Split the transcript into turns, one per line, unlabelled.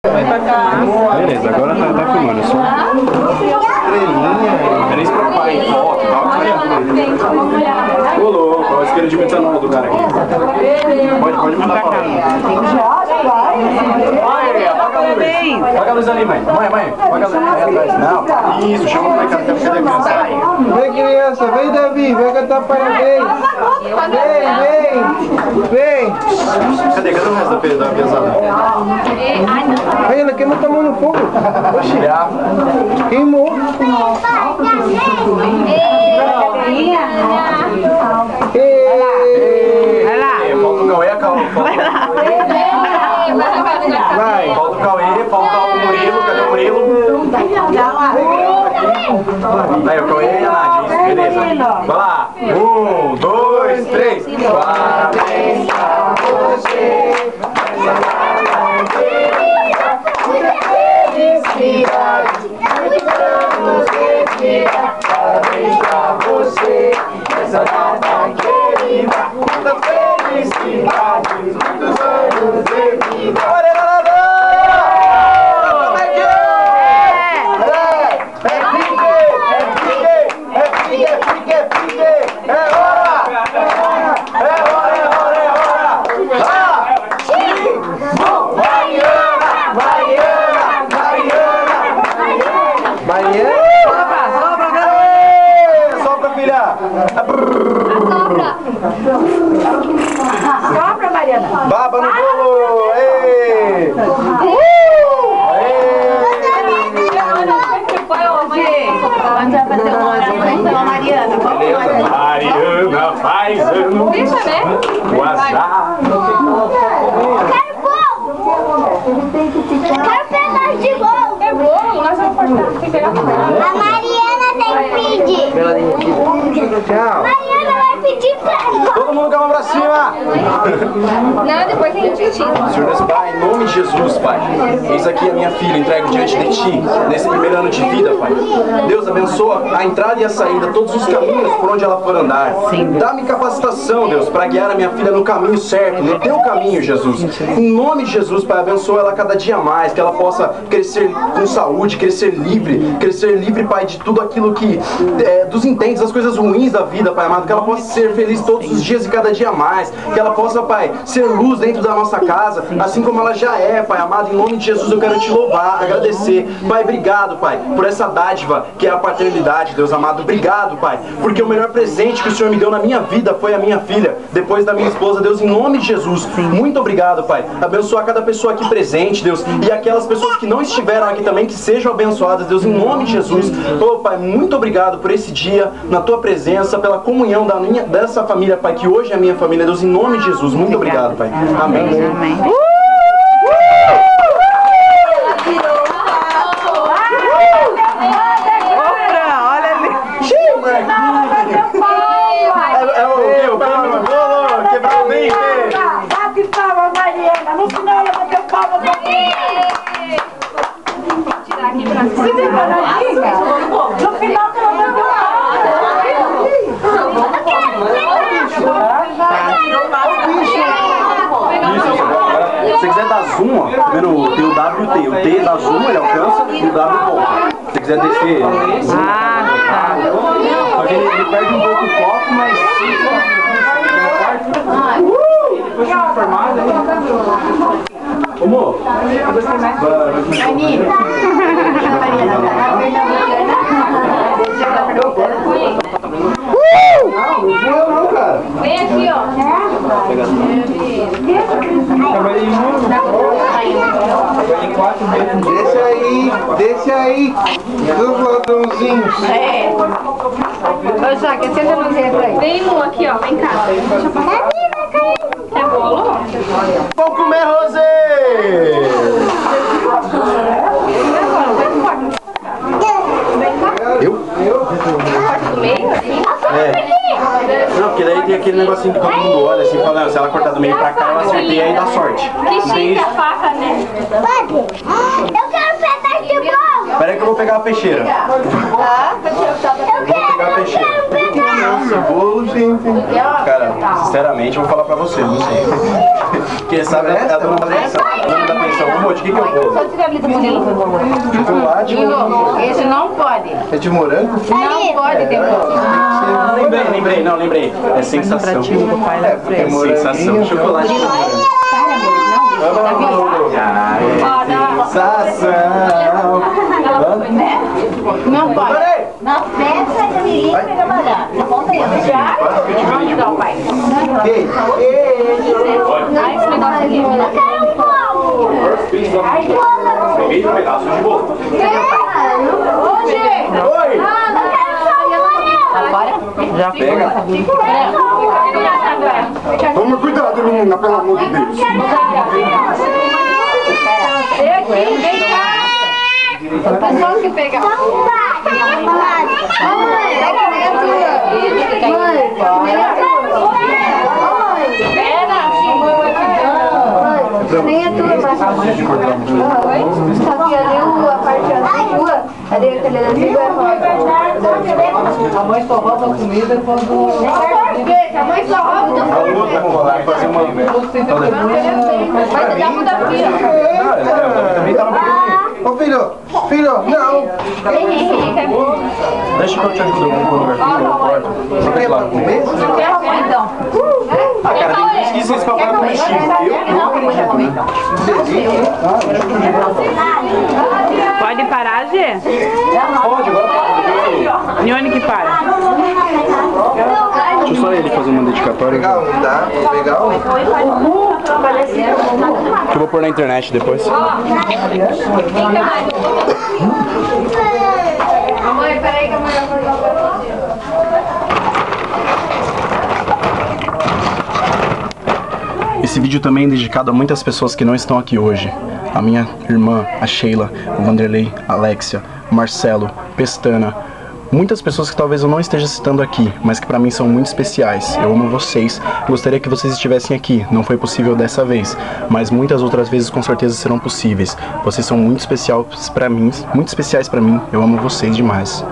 Beleza, agora tá filmando só. Estrelinha. Era isso pra pai, foto e tal. Ô louco, olha a esquerda de metanol do cara aqui. Pode mandar pra mim. Apaga a luz ali, mãe. Mãe, apaga a luz ali atrás. Não, isso, chama o molecada. Cadê a criança?
Vem, criança, vem, Davi, vem cantar parabéns. Vem.
Cadê o resto da pesada?
Aí, ela queimou a mão no fogo. Oxi, queimou.
Vai lá. Falta o Cauê,
Vai.
Falta o Cauê, falta o Murilo. Cadê o Murilo? Aí, o Cauê e a Nádia, isso, beleza. Vai lá. 1, 2, 3. Parabéns pra você. Felicidade. Parabéns pra você. Essa data querida. Muita felicidade. Muitos anos de vida. Sopra, filha!
Sopra, Mariana!
Baba no bolo! Ei!
Onde vai fazer uma Mariana?
Mariana faz ano.
Deixa, né?
O azar.
Quero pegar de bolo.
É bolo, nós vamos cortar. Tem que pegar pra
A Mariana tem que pedir.
Tchau.
Mariana vai pedir pra nós.
Todo mundo com a mão pra cima!
Não, depois tem que pedir.
Senhor Deus, Pai, em nome de Jesus, Pai, eis aqui a minha filha, entrego diante de Ti, nesse primeiro ano de vida, Pai. Deus, abençoa a entrada e a saída, todos os caminhos por onde ela for andar. Dá-me capacitação, Deus, para guiar a minha filha no caminho certo, no Teu caminho, Jesus. Em nome de Jesus, Pai, abençoa ela cada dia mais, que ela possa crescer com saúde, crescer livre, Pai, de tudo aquilo que, dos intentes, das coisas ruins da vida, Pai amado, que ela possa ser feliz todos os dias e cada dia mais, que ela possa, Pai, ser luz dentro da nossa casa, assim como ela já é, Pai amado. Em nome de Jesus eu quero Te louvar, agradecer, Pai, obrigado, Pai, por essa dádiva que é a paternidade, Deus amado. Obrigado, Pai, porque o melhor presente que o Senhor me deu na minha vida foi a minha filha, depois da minha esposa, Deus, em nome de Jesus. Muito obrigado, Pai. Abençoa cada pessoa aqui presente, Deus, e aquelas pessoas que não estiveram aqui também, que sejam abençoadas, Deus, em nome de Jesus. Oh, Pai, muito obrigado por esse dia, na Tua presença, pela comunhão dessa família, Pai, que hoje é a minha família, Deus, em nome de Jesus. Muito obrigado, Pai. Amém.
Amém. Olha ali.
É o prêmio bolo, quebrou o bem.
Bate palma, Mariana. No final ela bateu palma pra mim.
Tirar aqui pra cima.
No final ela bateu palma.
Se você quiser dar zoom, ó, tá vendo? Tem o W e o T. O T dá zoom, ele alcança, e o W volta. Se você quiser descer, só que ele perde um pouco o foco, mas depois fica formado aí. Ô, amor, não, cara.
Vem aqui, ó.
Trabalhei em 4 meses.
Desce aí, dos ladrãozinhos.
Ô, Jaque, senta no dedo aí. Vem, Lu, aqui, ó. Vem cá. Deixa eu passar. Quer bolo?
Vamos comer, Rosê! Eu?
Corta do meio, assim?
Não, porque daí tem aquele negocinho que todo mundo olha assim, falando, se ela cortar do meio pra cá, ela acerta e aí dá sorte.
Que chique a faca, né?
Pode? Eu quero um pedaço de bolo.
Espera aí que eu vou pegar a peixeira.
Eu quero um pedaço.
esse bolo, gente.
Cara, sinceramente, eu vou falar pra você, não sei. Quem sabe é a dona da pensão. A dona da pensão. Ô, Moody, o que que é o bolo?
Só tirar a vida modelo, por favor.
Chocolate.
Esse não pode.
É de morango?
Não pode ter
Lembrei. É sensação.
É
Sensação. Chocolate com morango. Sensação.
Não pode.
Na festa da menina vai trabalhar. Na ponta aí.
Vamos dar o pai.
Ai, esse negócio aqui.
Peguei um pedaço de bolo. Oi!
Agora?
Já
Pega.
Toma cuidado, menina, pelo amor de Deus.
Vem cá. O pessoal que pega.
Nem a tua, mas só que ali a parte azul, ali aquele azul
A mãe só rouba a comida quando...
a mãe só rouba
Vai fazer uma...
Vai dar muita fila.
Também tá no pequenininho.
Ô filho, não.
Deixa que eu te ajudo, eu vou no lugar, eu corto. Você quer lá comer?
Então.
Ah, cara, tem gente que diz esse papai com vestido. Eu não acredito, né?
Pode parar, Gê?
Pode, agora pode.
E onde que para?
Deixa só ele fazer uma dedicatória.
Pegar um, tá? Vou pegar um.
Que eu vou pôr na internet depois.
Mãe, peraí que a mãe vai fazer uma coisa.
Esse vídeo também é dedicado a muitas pessoas que não estão aqui hoje. A minha irmã, a Sheila, o Vanderlei, a Alexia, o Marcelo, Pestana. Muitas pessoas que talvez eu não esteja citando aqui, mas que pra mim são muito especiais. Eu amo vocês, gostaria que vocês estivessem aqui. Não foi possível dessa vez, mas muitas outras vezes com certeza serão possíveis. Vocês são muito especiais pra mim, Eu amo vocês demais.